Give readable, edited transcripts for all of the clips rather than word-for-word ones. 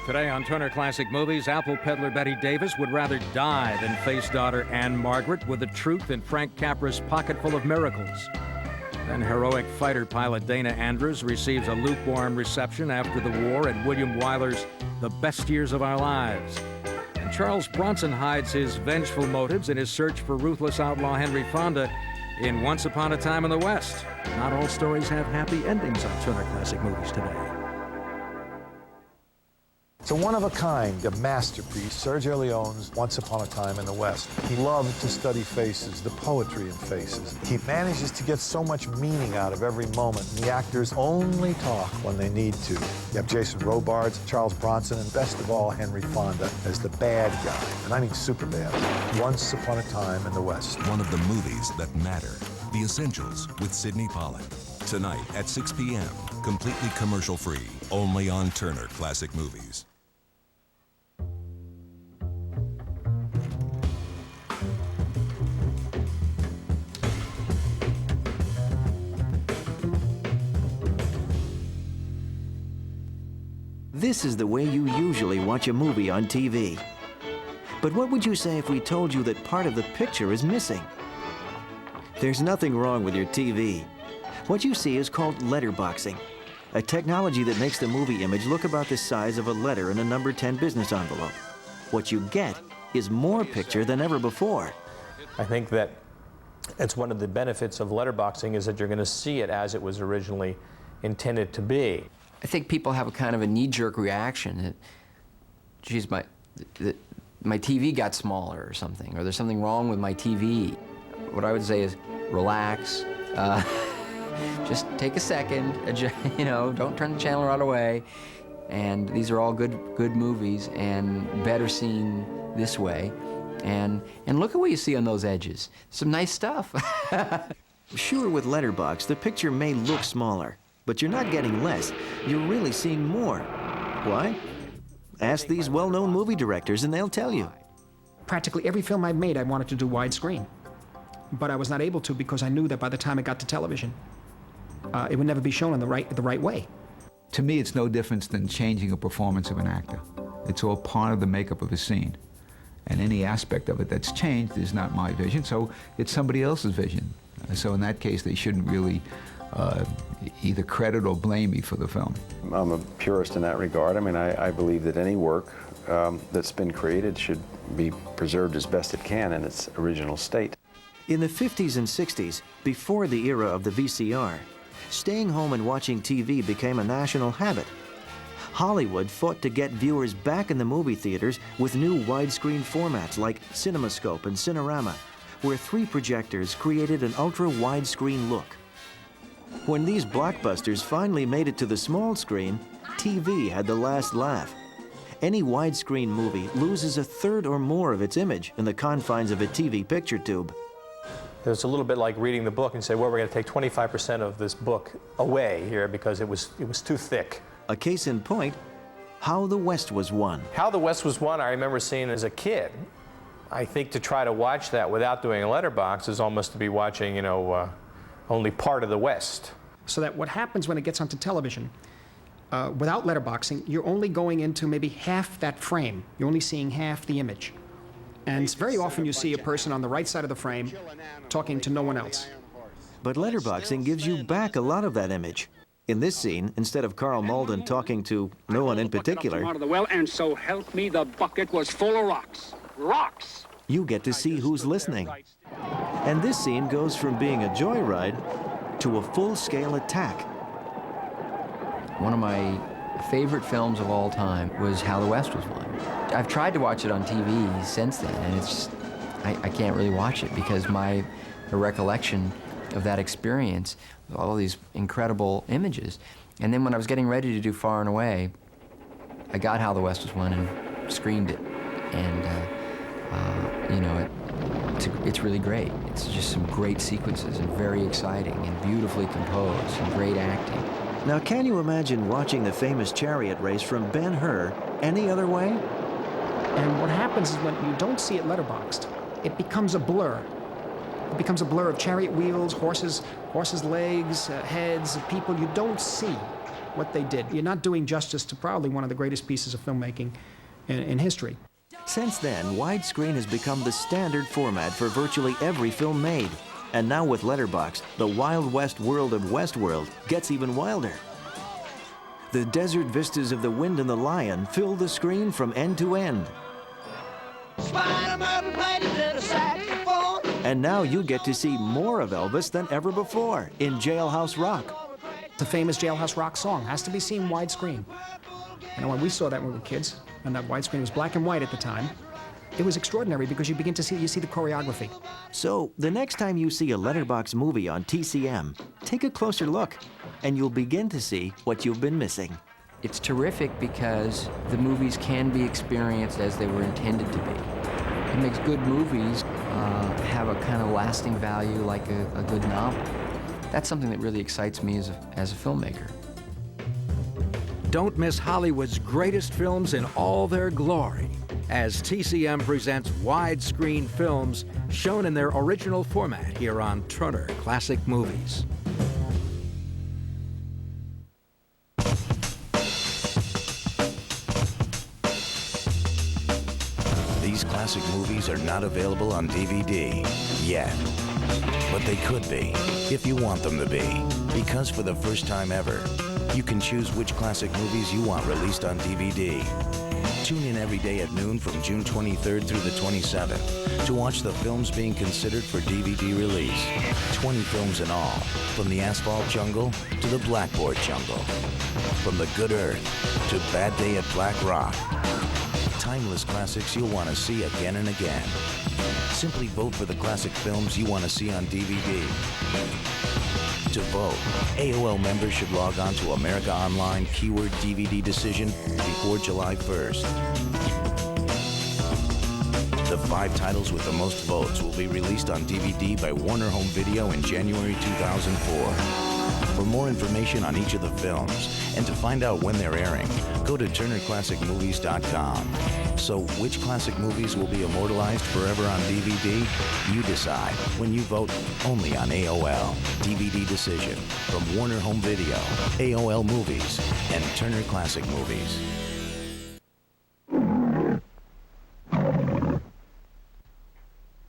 Today on Turner Classic Movies, apple peddler Betty Davis would rather die than face daughter Anne Margaret with the truth in Frank Capra's Pocketful of Miracles. Then heroic fighter pilot Dana Andrews receives a lukewarm reception after the war in William Wyler's The Best Years of Our Lives. And Charles Bronson hides his vengeful motives in his search for ruthless outlaw Henry Fonda in Once Upon a Time in the West. Not all stories have happy endings on Turner Classic Movies today. It's a one-of-a-kind, a masterpiece, Sergio Leone's Once Upon a Time in the West. He loved to study faces, the poetry in faces. He manages to get so much meaning out of every moment, and the actors only talk when they need to. You have Jason Robards, Charles Bronson, and best of all, Henry Fonda as the bad guy, and I mean super bad. Once Upon a Time in the West. One of the movies that matter. The Essentials with Sidney Pollack. Tonight at 6 p.m., completely commercial-free, only on Turner Classic Movies. This is the way you usually watch a movie on TV. But what would you say if we told you that part of the picture is missing? There's nothing wrong with your TV. What you see is called letterboxing, a technology that makes the movie image look about the size of a letter in a number 10 business envelope. What you get is more picture than ever before. I think that it's one of the benefits of letterboxing is that you're going to see it as it was originally intended to be. I think people have a kind of a knee-jerk reaction that, geez, my TV got smaller or something, or there's something wrong with my TV. What I would say is, relax. Just take a second, you know, don't turn the channel right away. And these are all good movies and better seen this way. And look at what you see on those edges. Some nice stuff. Sure, with Letterbox, the picture may look smaller, but you're not getting less. You're really seeing more. Why? Ask these well-known movie directors and they'll tell you. Practically every film I made, I wanted to do widescreen. But I was not able to because I knew that by the time it got to television, it would never be shown in the right way. To me, it's no different than changing a performance of an actor. It's all part of the makeup of a scene. And any aspect of it that's changed is not my vision, so it's somebody else's vision. So in that case, they shouldn't really either credit or blame me for the film. I'm a purist in that regard. I mean, I believe that any work that's been created should be preserved as best it can in its original state. In the 50s and 60s, before the era of the VCR, staying home and watching TV became a national habit. Hollywood fought to get viewers back in the movie theaters with new widescreen formats like CinemaScope and Cinerama, where 3 projectors created an ultra-widescreen look. When these blockbusters finally made it to the small screen, TV had the last laugh. Any widescreen movie loses a third or more of its image in the confines of a TV picture tube. It's a little bit like reading the book and say, well, we're going to take 25% of this book away here because it was too thick. A case in point, How the West Was Won. How the West Was Won, I remember seeing as a kid. I think to try to watch that without doing a letterbox is almost to be watching, you know, only part of the West. So that what happens when it gets onto television, without letterboxing, you're only going into maybe half that frame. You're only seeing half the image. And very often you see a person on the right side of the frame talking to no one else. But letterboxing gives you back a lot of that image. In this scene, instead of Carl Malden talking to no one in particular, out of the well, and so help me, the bucket was full of rocks. Rocks! You get to see who's listening. And this scene goes from being a joyride to a full-scale attack. One of my favorite films of all time was How the West Was Won. I've tried to watch it on TV since then, and it's just, I can't really watch it because the recollection of that experience, all these incredible images. And then when I was getting ready to do Far and Away, I got How the West Was Won and screened it. And, you know, it's really great. It's just some great sequences and very exciting and beautifully composed and great acting. Now, can you imagine watching the famous chariot race from Ben-Hur any other way? And what happens is when you don't see it letterboxed, it becomes a blur. It becomes a blur of chariot wheels, horses' legs, heads, people you don't see. what they did. You're not doing justice to probably one of the greatest pieces of filmmaking in history. Since then, widescreen has become the standard format for virtually every film made. And now with Letterbox, the Wild West world of Westworld gets even wilder. The desert vistas of The Wind and the Lion fill the screen from end to end. And now you get to see more of Elvis than ever before in Jailhouse Rock. The famous Jailhouse Rock song has to be seen widescreen. You know, when we saw that when we were kids, and that widescreen was black and white at the time, it was extraordinary because you begin to see the choreography. So the next time you see a Letterbox movie on TCM, take a closer look, and you'll begin to see what you've been missing. It's terrific because the movies can be experienced as they were intended to be. It makes good movies have a kind of lasting value like a good novel. That's something that really excites me as a filmmaker. Don't miss Hollywood's greatest films in all their glory as TCM presents Widescreen Films shown in their original format here on Turner Classic Movies. These classic movies are not available on DVD yet, but they could be if you want them to be, because for the first time ever, you can choose which classic movies you want released on DVD. Tune in every day at noon from June 23rd through the 27th to watch the films being considered for DVD release. 20 films in all, from the Asphalt Jungle to the Blackboard Jungle, from The Good Earth to Bad Day at Black Rock. Timeless classics you'll want to see again and again. Simply vote for the classic films you want to see on DVD. To vote, AOL members should log on to America Online keyword DVD Decision before July 1st. The 5 titles with the most votes will be released on DVD by Warner Home Video in January 2004. For more information on each of the films and to find out when they're airing, go to TurnerClassicMovies.com. So which classic movies will be immortalized forever on DVD? You decide when you vote only on AOL DVD Decision from Warner Home Video, AOL Movies, and Turner Classic Movies.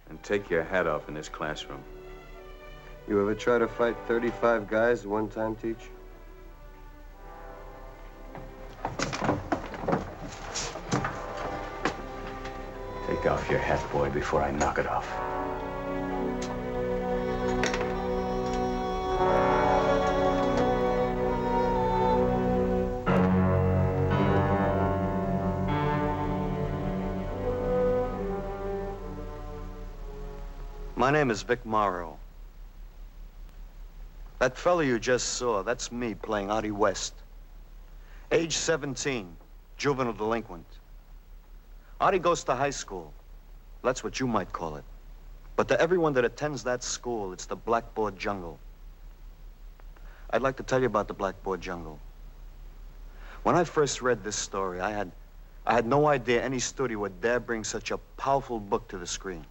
And take your hat off in this classroom. You ever try to fight 35 guys at one time, Teach? Take off your hat, boy, before I knock it off. My name is Vic Morrow. That fella you just saw, that's me playing Artie West. Age 17, juvenile delinquent. Artie goes to high school. That's what you might call it. But to everyone that attends that school, it's the Blackboard Jungle. I'd like to tell you about the Blackboard Jungle. When I first read this story, I had no idea any studio would dare bring such a powerful book to the screen.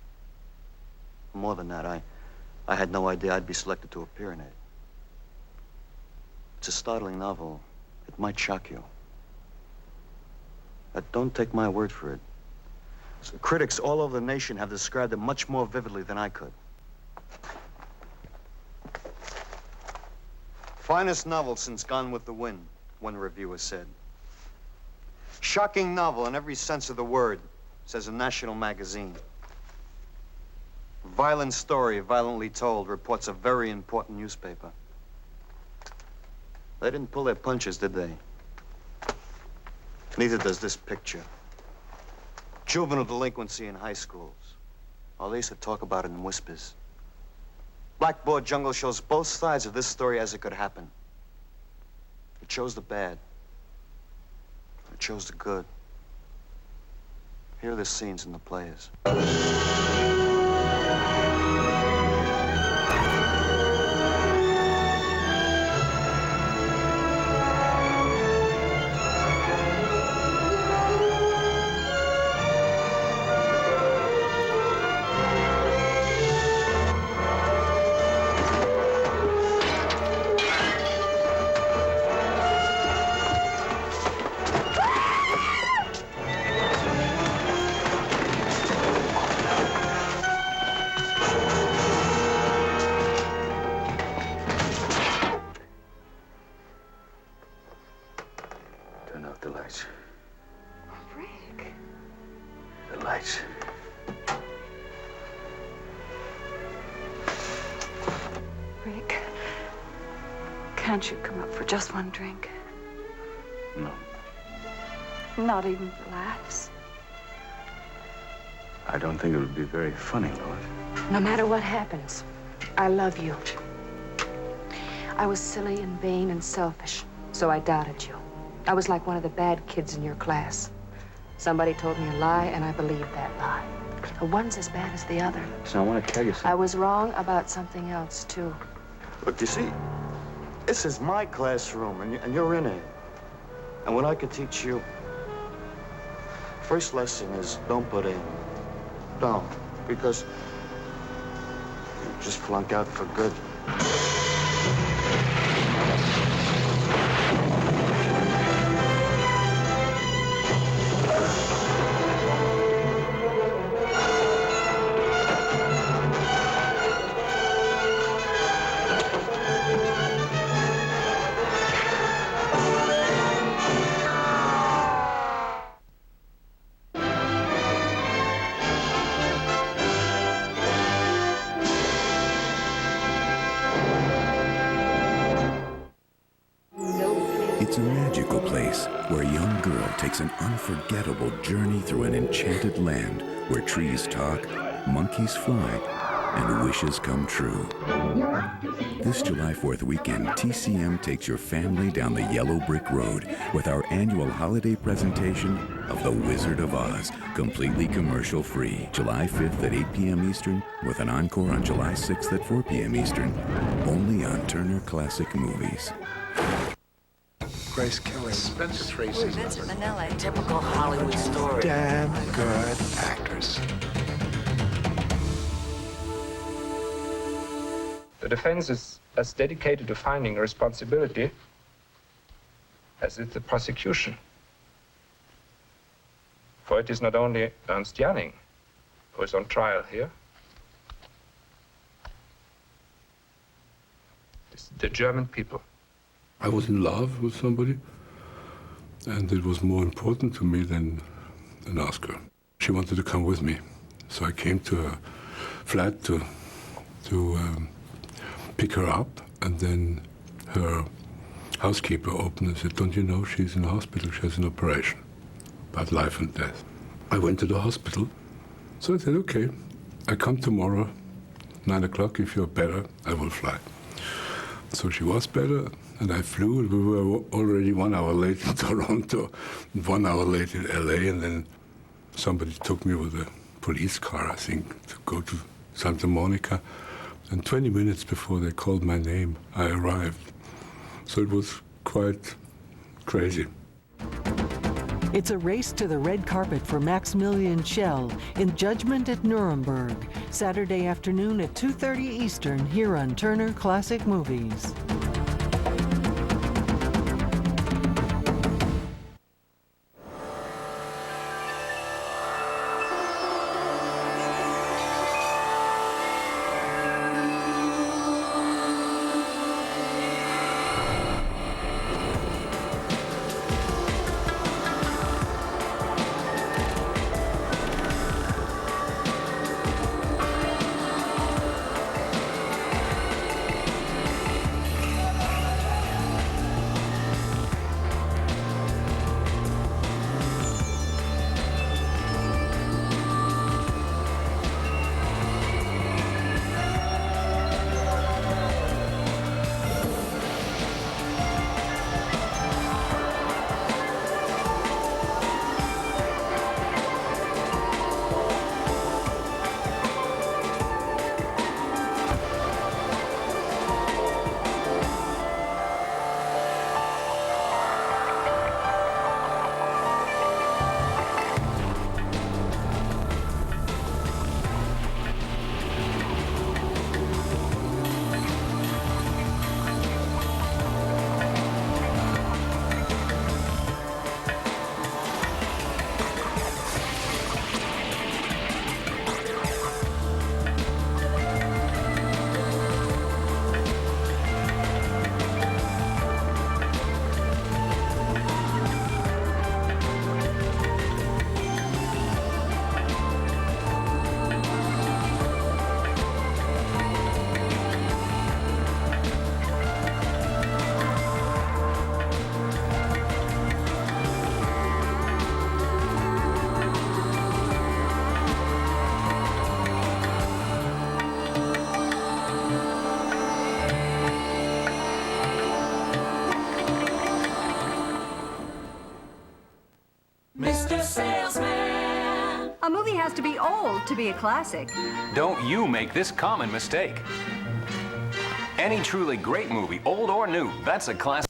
More than that, I had no idea I'd be selected to appear in it. It's a startling novel. It might shock you. But don't take my word for it. So critics all over the nation have described it much more vividly than I could. Finest novel since Gone with the Wind, one reviewer said. Shocking novel in every sense of the word, says a national magazine. Violent story, violently told, reports a very important newspaper. They didn't pull their punches, did they? Neither does this picture. Juvenile delinquency in high schools. Well, they used to talk about it in whispers. Blackboard Jungle shows both sides of this story as it could happen. It shows the bad. It shows the good. Here are the scenes and the players. lights. Rick. The lights. Rick, can't you come up for just one drink? No. Not even for laughs. I don't think it would be very funny, Lois. No matter what happens, I love you. I was silly and vain and selfish, so I doubted you. I was like one of the bad kids in your class. Somebody told me a lie, and I believed that lie. One's as bad as the other. So I want to tell you something. I was wrong about something else, too. Look, you see, this is my classroom, and you're in it. And what I could teach you, first lesson is don't put in. Don't, because you just flunk out for good. It's a magical place where a young girl takes an unforgettable journey through an enchanted land where trees talk, monkeys fly, and wishes come true. This July 4th weekend, TCM takes your family down the yellow brick road with our annual holiday presentation of The Wizard of Oz, completely commercial-free. July 5th at 8 p.m. Eastern, with an encore on July 6th at 4 p.m. Eastern, only on Turner Classic Movies. Grace Kelly, Spencer Tracy, Vincent Minnelli. typical Hollywood story. Damn good actors. The defense is as dedicated to finding responsibility as is the prosecution. For it is not only Ernst Janning who is on trial here. It's the German people. I was in love with somebody, and it was more important to me than ask her. She wanted to come with me, so I came to her flat to pick her up, and then her housekeeper opened and said, "Don't you know she's in the hospital? She has an operation about life and death." I went to the hospital, so I said, "Okay, I come tomorrow, 9 o'clock. If you're better, I will fly." So she was better, and I flew. We were already 1 hour late in Toronto, 1 hour late in LA, and then somebody took me with a police car, I think, to go to Santa Monica. And 20 minutes before they called my name, I arrived. So it was quite crazy. It's a race to the red carpet for Maximilian Schell in Judgment at Nuremberg, Saturday afternoon at 2:30 Eastern here on Turner Classic Movies. A movie has to be old to be a classic. Don't you make this common mistake. Any truly great movie, old or new, that's a classic.